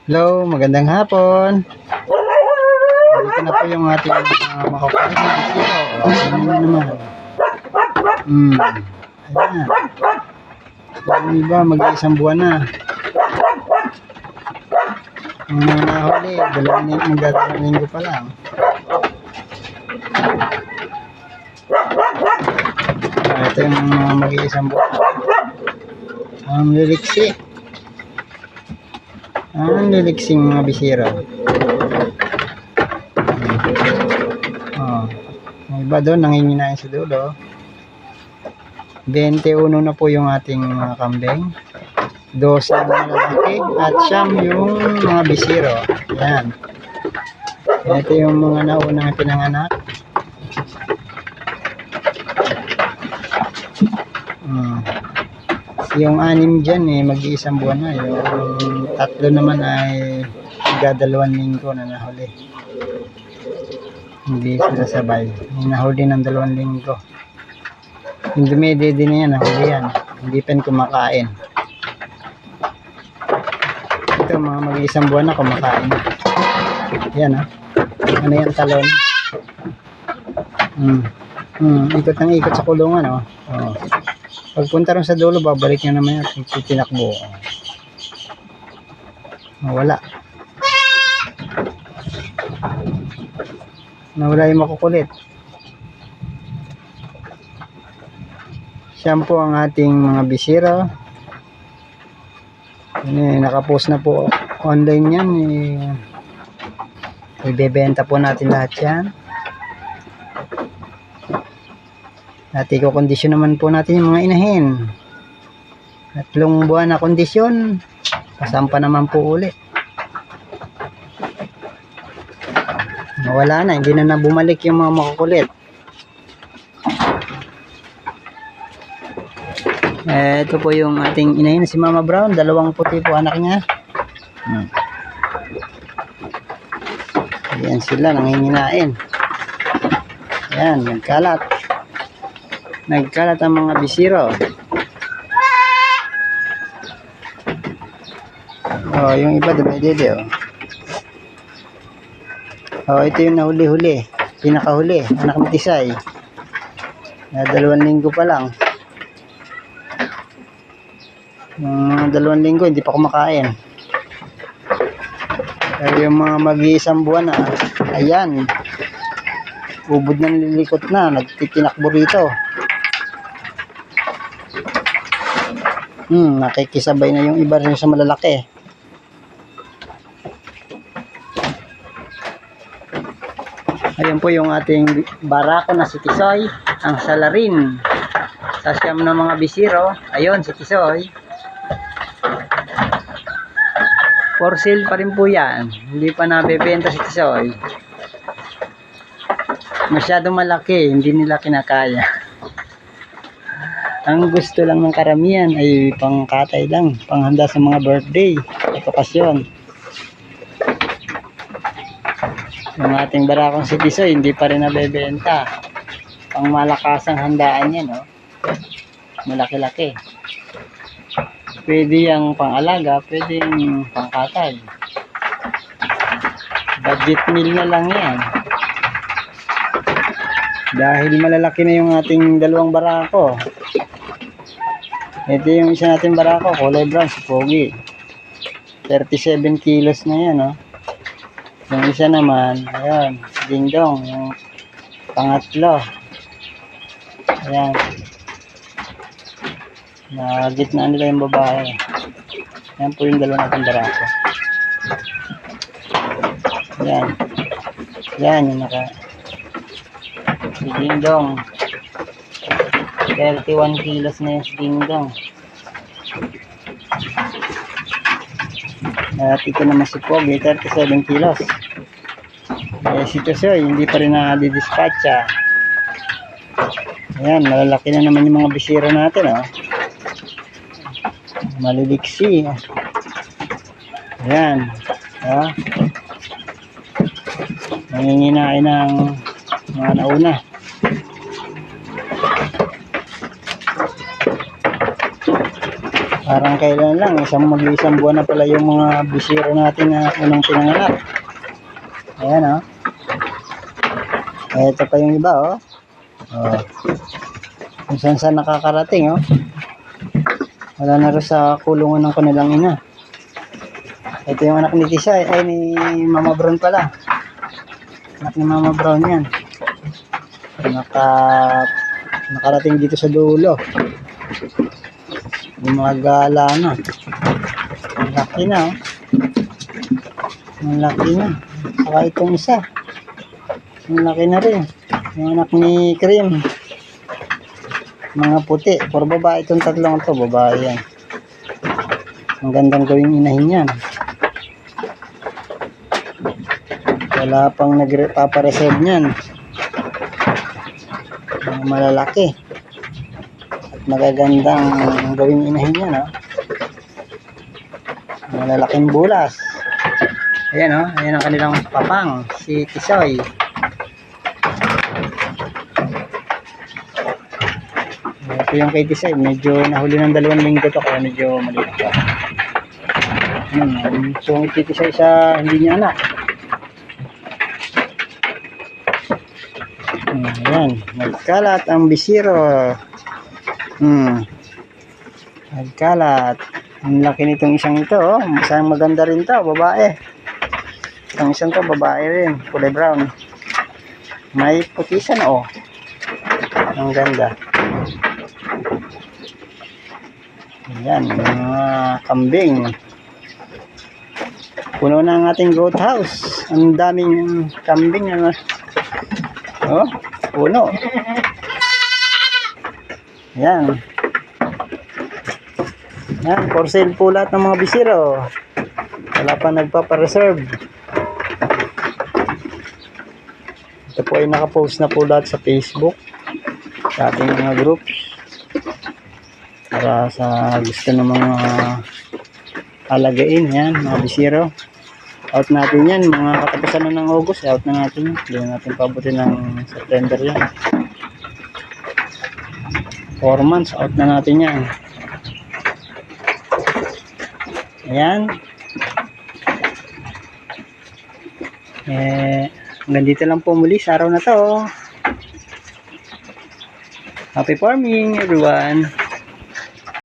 Hello, magandang hapon. Dito na po yung ating makakulit na bisiro. Ano naman? Ayan. Yung iba, mag-iisang buwan na. Yung mga nahuli, magdadalawang linggo pa lang. Ito yung mag-iisang buwan. Ang liliksi. Ang liliksing mga bisiro. May iba doon, nanginginain sa dulo. 21 na po yung ating mga kambing. 12 ang lalaki at siyam yung mga bisiro. Yan. Ito yung mga naunang pinanganak. Yung 6 dyan mag-iisang buwan na. Yung 3 naman ay magdadalawang linggo na nahuli. Hindi sila sabay. Nahuli ng 2 linggo. Yung dumididi na yan, nahuli yan. Hindi pa kumakain. Ito mga mag-iisang buwan na kumakain. Yan ano yan, talon. Ikot ng ikot sa kulungan. Pagpunta rin sa dulo, babalik niya naman yan. Tinakbo. Wala. Nawala yung makukulit. Siyam po ang ating mga bisiro. Nakapost na po online yan. Ibebenta po natin lahat yan. At i-kondisyon naman po natin yung mga inahin. 3 buwan na kondisyon. Kasampa naman po uli. Wala na, hindi na bumalik yung mga makukulit. Ito po yung ating inahin, si Mama Brown. 2 puti po anak niya. Ayan sila, nanginginain. Ayan, nagkalat. Nagkalat ang mga bisiro. Yung iba dumididi. Ito yung nahuli-huli. Pinakahuli, anak ni Tisay. 2 linggo pa lang. Yung 2 linggo hindi pa kumakain. Pero yung mga mag-iisang buwan na, ayan, ubod na nililikot na, nagtitinakbo rito. Nakikisabay na yung iba rin sa malalaki. Ayan po yung ating barako na si Tisoy, ang salarin. Sa siyam na mga bisiro, ayun si Tisoy. For sale pa rin po yan. Hindi pa nabebenta si Tisoy. Masyadong malaki, hindi nila kinakaya. Ang gusto lang ng karamihan ay pangkatay lang, panghanda sa mga birthday at okasyon. Yung ating barakong si Tisoy, hindi pa rin nabebenta. Pang malakasang handaan yan, malaki-laki. Pwede yung pang-alaga, pwede yung pangkatay. Budget meal na lang yan. Dahil malalaki na yung ating 2 barako. Ito yung isa natin barako, kulay brown, si Pogi. 37 kilos na yan, Yung isa naman, ayun, Dingdong, yung pangatlo. Ayan. Nagitnaan nila yung babae. Ayan po yung 2 natin barako. Ayan. Ayan yung si Dingdong. 31 kilos na yung si Dingdong. At ito naman si Pogi, 37 kilos. Si Tisoy, hindi pa rin na-dispatcha. Ayan, malalaki na naman yung mga bisiro natin, maliliksi. Ayan. Nanginginain ng mga nauna. Parang kailan lang, mag-isang buwan na pala yung mga bisiro natin na unang pinanganak. Ayan o. Ito pa yung iba o. Oh. Kung saan nakakarating o. Wala na rin sa kulungan ng kanilang ina. Ito yung anak ni Tisay, ay ni Mama Brown pala. Anak ni Mama Brown yan. Nakarating dito sa dulo. Yung mga gala na. Ang laki na oh. Ang laki na. Saka itong isa. Ang laki na rin. Yung anak ni Cream. Mga puti. Puro babae itong tatlong ito. Babae yan. Ang gandang gawing inahin yan. Wala pang nagpapareserve niyan. Mga malalaki. At magagandang gawing inahin yan. Oh. Malalaking bulas. Ayan o. Oh. Ayan ang kanilang papang. Si Tisoy. Ito yung kay Tisoy. Medyo nahuli ng 2 linggo to. Kaya medyo maliit pa. So yung Tisoy sa hindi niya anak. Ayan. Nagkalat ang bisiro. Nagkalat. Ang laki nitong isang ito. Oh. Isang maganda rin to. Babae. Ang isang to babae rin. Kulay brown. May puti siya na oh. Ang ganda. Ayan. Mga kambing. Puno na ang ating goat house. Ang daming kambing. Ano? Oh, puno. Ayan. Ayan. For sale po lahat ng mga bisiro. Wala pa nagpapareserve. Ito po ay nakapost na po lahat sa Facebook. Sa ating mga groups. Para sa gusto ng mga alagain. Yan, mga bisiro. Out natin yan. Mga katapusan na ng August. Out na natin. Hindi na natin pabuti ng September yan. 4 months. Out na natin yan. Ayan. Hanggang dito lang po muli sa araw na to. Happy farming everyone.